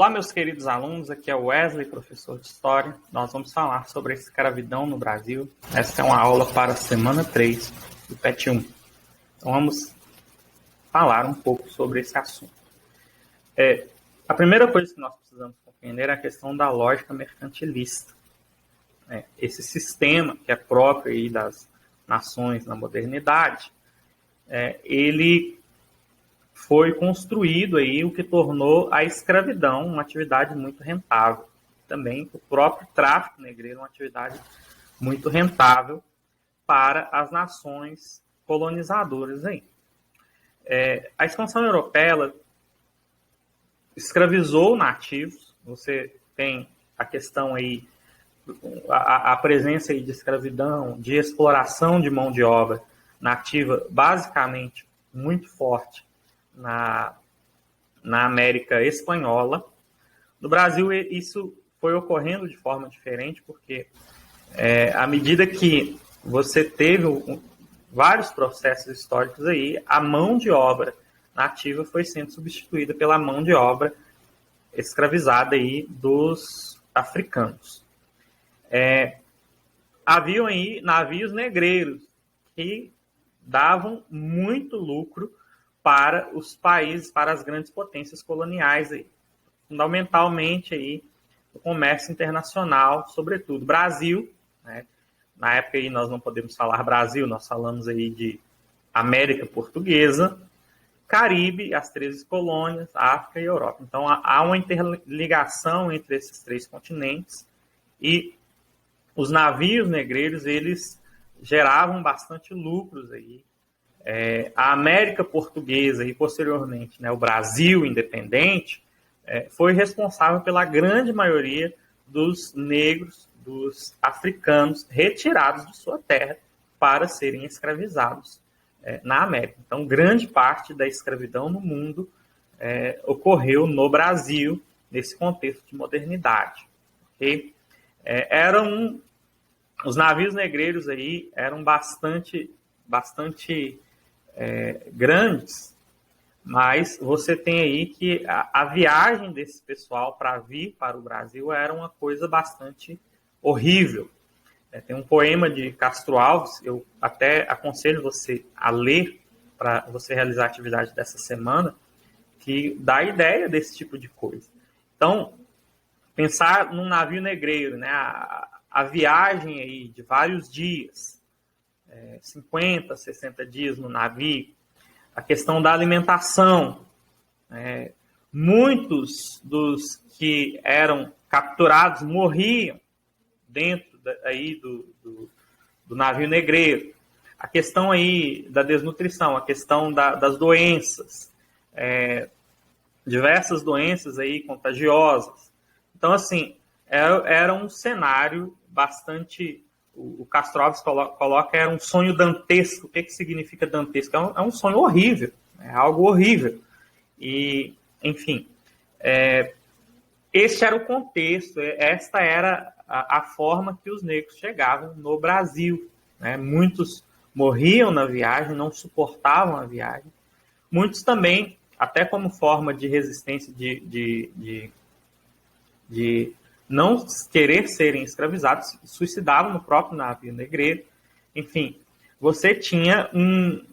Olá, meus queridos alunos, aqui é o Wesley, professor de História. Nós vamos falar sobre a escravidão no Brasil. Esta é uma aula para a semana 3 do PET 1. Então vamos falar um pouco sobre esse assunto. A primeira coisa que nós precisamos compreender é a questão da lógica mercantilista. Esse sistema que é próprio aí das nações na modernidade, ele foi construído aí, o que tornou a escravidão uma atividade muito rentável. Também o próprio tráfico negreiro é uma atividade muito rentável para as nações colonizadoras aí. A expansão europeia ela escravizou nativos. Você tem a questão aí, a presença aí de escravidão, de exploração de mão de obra nativa, basicamente muito forte na América Espanhola. No Brasil, isso foi ocorrendo de forma diferente, porque à medida que você teve vários processos históricos aí, a mão de obra nativa foi sendo substituída pela mão de obra escravizada aí dos africanos. Haviam aí navios negreiros que davam muito lucro para os países, para as grandes potências coloniais aí, fundamentalmente aí o comércio internacional, sobretudo Brasil, né? Na época aí nós não podemos falar Brasil, nós falamos aí de América Portuguesa, Caribe, as 13 colônias, África e Europa. Então há uma interligação entre esses três continentes e os navios negreiros, eles geravam bastante lucros aí. A América Portuguesa e, posteriormente, o Brasil independente, foi responsável pela grande maioria dos negros, dos africanos, retirados de sua terra para serem escravizados na América. Então, grande parte da escravidão no mundo ocorreu no Brasil, nesse contexto de modernidade. Okay? Os navios negreiros aí eram bastante grandes, mas você tem aí que a viagem desse pessoal para vir para o Brasil era uma coisa bastante horrível. Tem um poema de Castro Alves, eu até aconselho você a ler para você realizar a atividade dessa semana, que dá ideia desse tipo de coisa. Então, pensar num navio negreiro, né, a viagem aí de vários dias, 50, 60 dias no navio, a questão da alimentação. Muitos dos que eram capturados morriam dentro aí do navio negreiro. A questão aí da desnutrição, a questão das doenças, diversas doenças aí contagiosas. Então, assim, era um cenário bastante... O Castro Alves coloca era um sonho dantesco. O que significa dantesco? É um sonho horrível, é algo horrível. E, enfim, este era o contexto, esta era a forma que os negros chegavam no Brasil. Muitos morriam na viagem, não suportavam a viagem. Muitos também, até como forma de resistência, de não querer serem escravizados, suicidavam no próprio navio negreiro. Enfim, você tinha um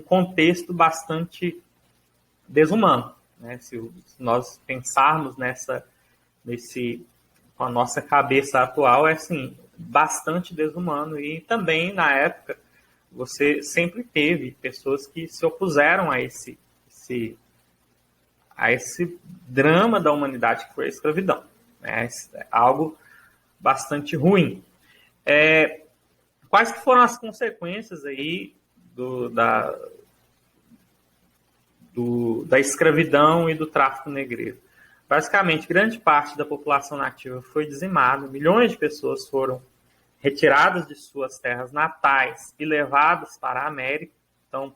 contexto bastante desumano. Se nós pensarmos com a nossa cabeça atual, é assim, bastante desumano. E também, na época, você sempre teve pessoas que se opuseram a esse drama da humanidade que foi a escravidão. É algo bastante ruim. Quais que foram as consequências aí da escravidão e do tráfico negreiro? Basicamente, grande parte da população nativa foi dizimada, milhões de pessoas foram retiradas de suas terras natais e levadas para a América. Então,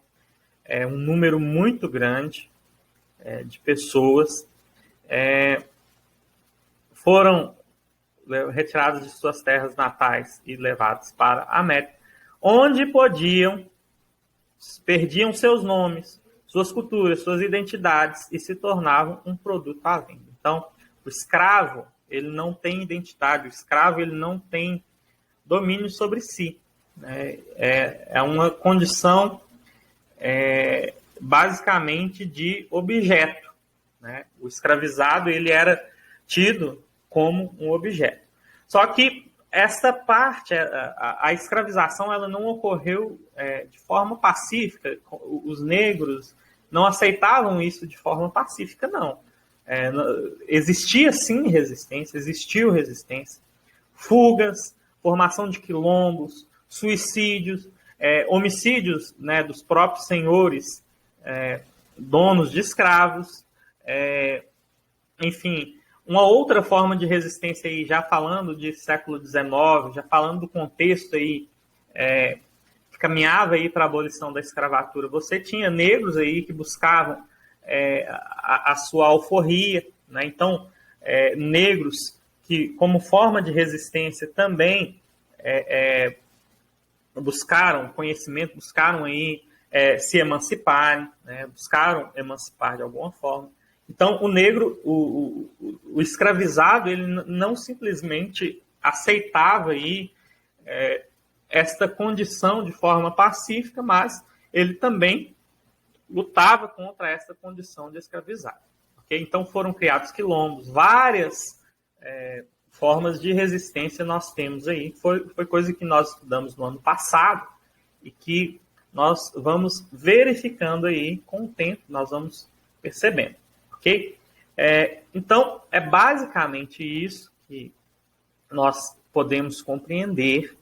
um número muito grande de pessoas foram retirados de suas terras natais e levados para a América, onde perdiam seus nomes, suas culturas, suas identidades e se tornavam um produto à venda. Então, O escravo, ele não tem identidade, o escravo ele não tem domínio sobre si. Né? É uma condição basicamente de objeto. Né? O escravizado ele era tido como um objeto. Só que essa parte, a escravização, ela não ocorreu de forma pacífica. Os negros não aceitavam isso de forma pacífica, não. Existia sim resistência, existiu resistência, fugas, formação de quilombos, suicídios, homicídios, né, dos próprios senhores, donos de escravos, enfim. Uma outra forma de resistência, aí, já falando de século XIX, já falando do contexto aí, que caminhava para a abolição da escravatura, você tinha negros aí que buscavam a sua alforria, né? Então, negros que, como forma de resistência, também buscaram conhecimento, buscaram aí, se emanciparem, né? Buscaram emancipar de alguma forma. Então, o negro, o escravizado, ele não simplesmente aceitava aí, esta condição de forma pacífica, mas ele também lutava contra essa condição de escravizado. Okay? Então, foram criados quilombos, várias formas de resistência nós temos aí. Foi coisa que nós estudamos no ano passado e que nós vamos verificando aí com o tempo, nós vamos percebendo. Ok? Então, é basicamente isso que nós podemos compreender.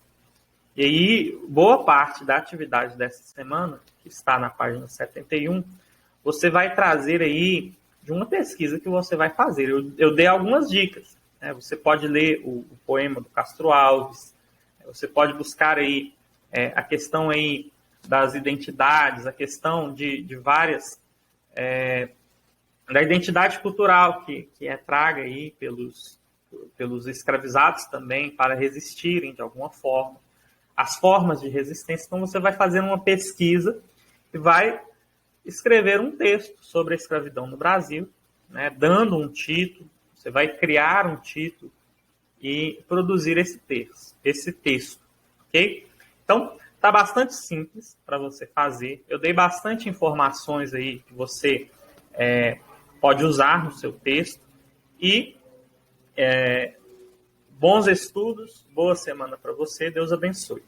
E aí, boa parte da atividade dessa semana, que está na página 71, você vai trazer aí de uma pesquisa que você vai fazer. Eu dei algumas dicas. Né? Você pode ler o poema do Castro Alves, você pode buscar aí a questão aí das identidades, a questão de várias... da identidade cultural que é traga aí pelos escravizados também para resistirem de alguma forma, as formas de resistência. Então você vai fazer uma pesquisa e vai escrever um texto sobre a escravidão no Brasil, né, dando um título, você vai criar um título e produzir esse texto, ok? Então, está bastante simples para você fazer. Eu dei bastante informações aí que você pode usar no seu texto. E bons estudos, boa semana para você, Deus abençoe.